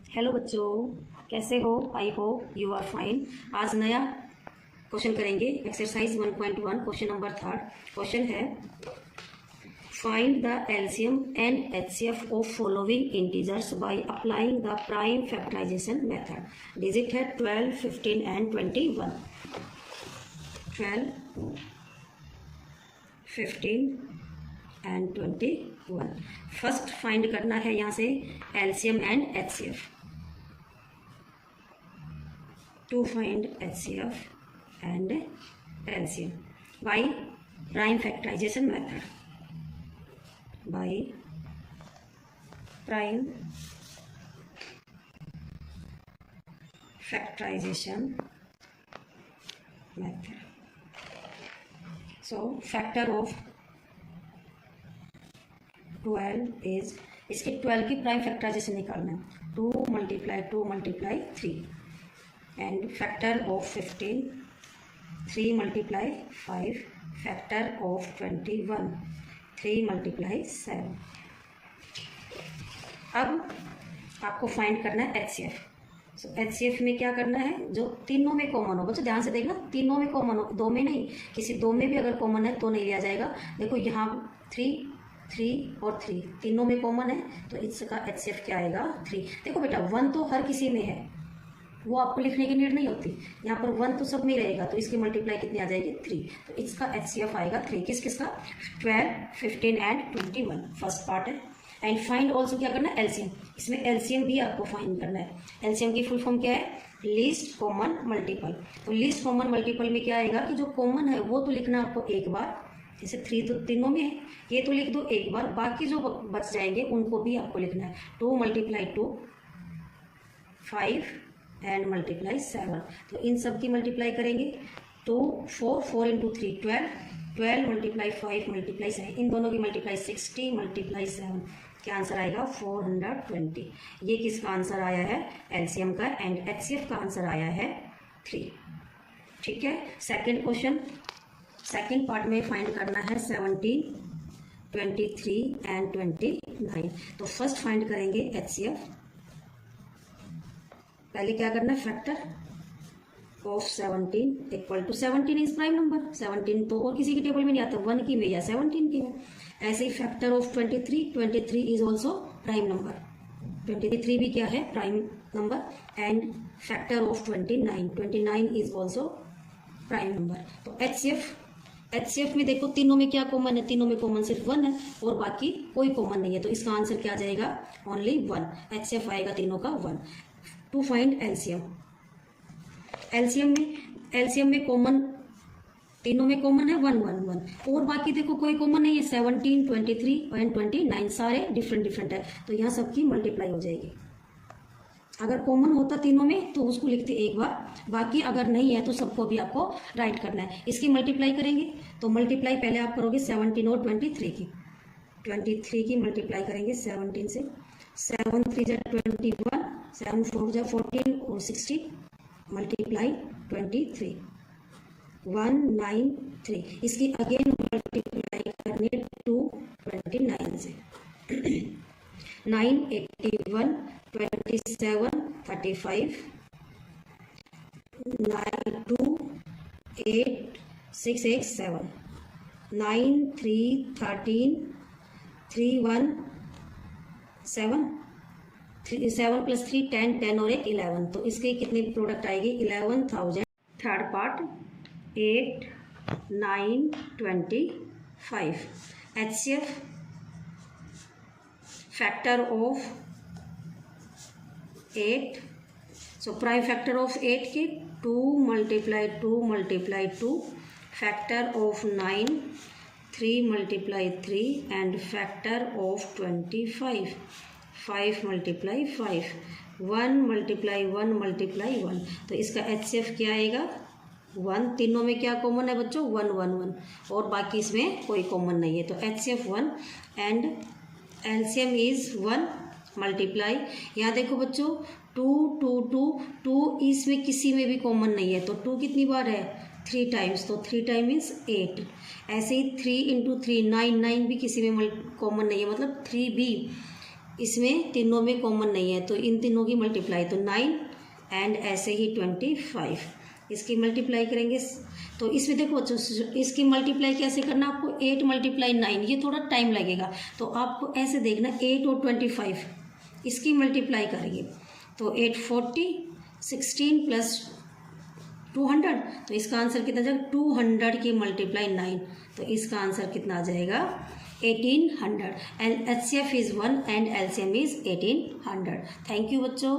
Hello बच्चों, कैसे हो? I hope you are fine. आज नया क्वेश्चन करेंगे, एक्सरसाइज 1.1 क्वेश्चन नंबर 3। क्वेश्चन है find the LCM and HCF of following integers by applying the prime factorization method. डिजिट है 12, 15 एंड 21। 12, 15 एंड 21। फर्स्ट फाइंड करना है यहाँ से LCM and HCF. To find HCF and LCM by prime factorization method. By prime factorization method. So factor of 12 is, इसके 12 की prime factorisation निकालना है। 2 × 3 and factor of 15, 3 × 5, factor of 21, 3 × 7। अब आपको फाइंड करना है HCF। सो HCF में क्या करना है, जो तीनों में कॉमन हो। बच्चों ध्यान से देखना, तीनों में कॉमन हो, दो में नहीं। किसी दो में भी अगर कॉमन है तो नहीं लिया जाएगा। देखो यहाँ 3 और 3 तीनों में कॉमन है, तो इसका HCF क्या आएगा? 3। देखो बेटा 1 तो हर किसी में है, वो आपको लिखने की नीड नहीं होती। यहाँ पर 1 तो सब में रहेगा, तो इसकी मल्टीप्लाई कितनी आ जाएगी? 3। तो इसका HCF आएगा 3। किसका? 12, 15 एंड 21। फर्स्ट पार्ट है। एंड फाइंड ऑल्सो क्या करना है? एलसीएम। इसमें एलसीएम भी आपको फाइंड करना है। एलसीएम की फुल फॉर्म क्या है? Least common multiple. तो लीस्ट कॉमन मल्टीपल में क्या आएगा कि जो कॉमन है वो तो लिखना आपको एक बार, जैसे 3 तो तीनों में है, ये तो लिख दो एक बार। बाकी जो बच जाएंगे उनको भी आपको लिखना है। 2 × 2 5 एंड मल्टीप्लाई 7। तो इन सब की मल्टीप्लाई करेंगे। 2 4 4 × 3 12, 12 × 5 × 7। इन दोनों की मल्टीप्लाई 60 × 7। क्या आंसर आएगा? 420। ये किसका आंसर आया है? एलसीएम का। एंड एचसीएफ का आंसर आया है 3। ठीक है। सेकेंड क्वेश्चन, सेकेंड पार्ट में फाइंड करना है 17, 23 एंड 29। तो फर्स्ट फाइंड करेंगे एचसीएफ। पहले क्या करना है? Factor of 17 equal to 17 is prime number. 17 तो और किसी की टेबल में नहीं आता, 1 की में या 17 की में। ऐसे ही factor of 23, 23 is also prime number. 23 भी क्या है? Prime number. And factor of 29, 29 is also prime number. तो एचसीएफ में देखो तीनों में क्या कॉमन है? तीनों में कॉमन सिर्फ 1 है और बाकी कोई कॉमन नहीं है, तो इसका आंसर क्या जाएगा? ओनली 1। एचसीएफ आएगा तीनों का 1। To find LCM. एलसीएम में कॉमन, तीनों में कॉमन है 1 1 1 और बाकी देखो कोई कॉमन नहीं है। 17, 23 एंड 29 सारे डिफरेंट है, तो यहाँ सबकी मल्टीप्लाई हो जाएगी। अगर कॉमन होता तीनों में तो उसको लिखते एक बार, बाकी अगर नहीं है तो सबको भी आपको राइट करना है। इसकी मल्टीप्लाई करेंगे तो मल्टीप्लाई पहले आप करोगे 17 और 23 की। 23 की मल्टीप्लाई करेंगे 17 से। 7 3 जा 21, 7 4 जा 14 और 60 मल्टीप्लाई 23, 193। इसकी अगेन मल्टीप्लाई करनी है 229 से। 9 81, 27 35, 9 2 8 6 8 7, 9 3 13, 3 1 7, 7 + 3 10, 10 और 1 11। तो इसकी कितनी प्रोडक्ट आएगी? 11,000। Third part 8 9 25। HCF factor of 8। So prime factor of 8 की 2 × 2 × 2, factor of 9, 3 × 3 and factor of 25, 5 × 5, 1 × 1 × 1। तो इसका HCF क्या आएगा? 1। तीनों में क्या कॉमन है बच्चों? 1 1 1 और बाकी इसमें कोई कॉमन नहीं है, तो HCF 1 and LCM is 1 multiply. यहाँ देखो बच्चों 2 2 2 2 इसमें किसी में भी कॉमन नहीं है, तो 2 कितनी बार है? 3 टाइम्स, तो 3 टाइम मीन्स 8। ऐसे ही 3 × 3 9 9 भी किसी में कॉमन नहीं है, मतलब 3 भी इसमें तीनों में कॉमन नहीं है तो इन तीनों की मल्टीप्लाई, तो 9 एंड ऐसे ही 25, इसकी मल्टीप्लाई करेंगे। तो इसमें देखो बच्चों, इसकी मल्टीप्लाई कैसे करना आपको, 8 × 9, ये थोड़ा टाइम लगेगा। तो आपको ऐसे देखना 8 और 25 इसकी मल्टीप्लाई करेंगे तो 8 40, 16 प्लस 200, तो इसका आंसर कितना जाएगा 200 की मल्टीप्लाई 9, तो इसका आंसर कितना आ जाएगा 1800। And HCF is 1 and LCM is 1800। Thank you बच्चों।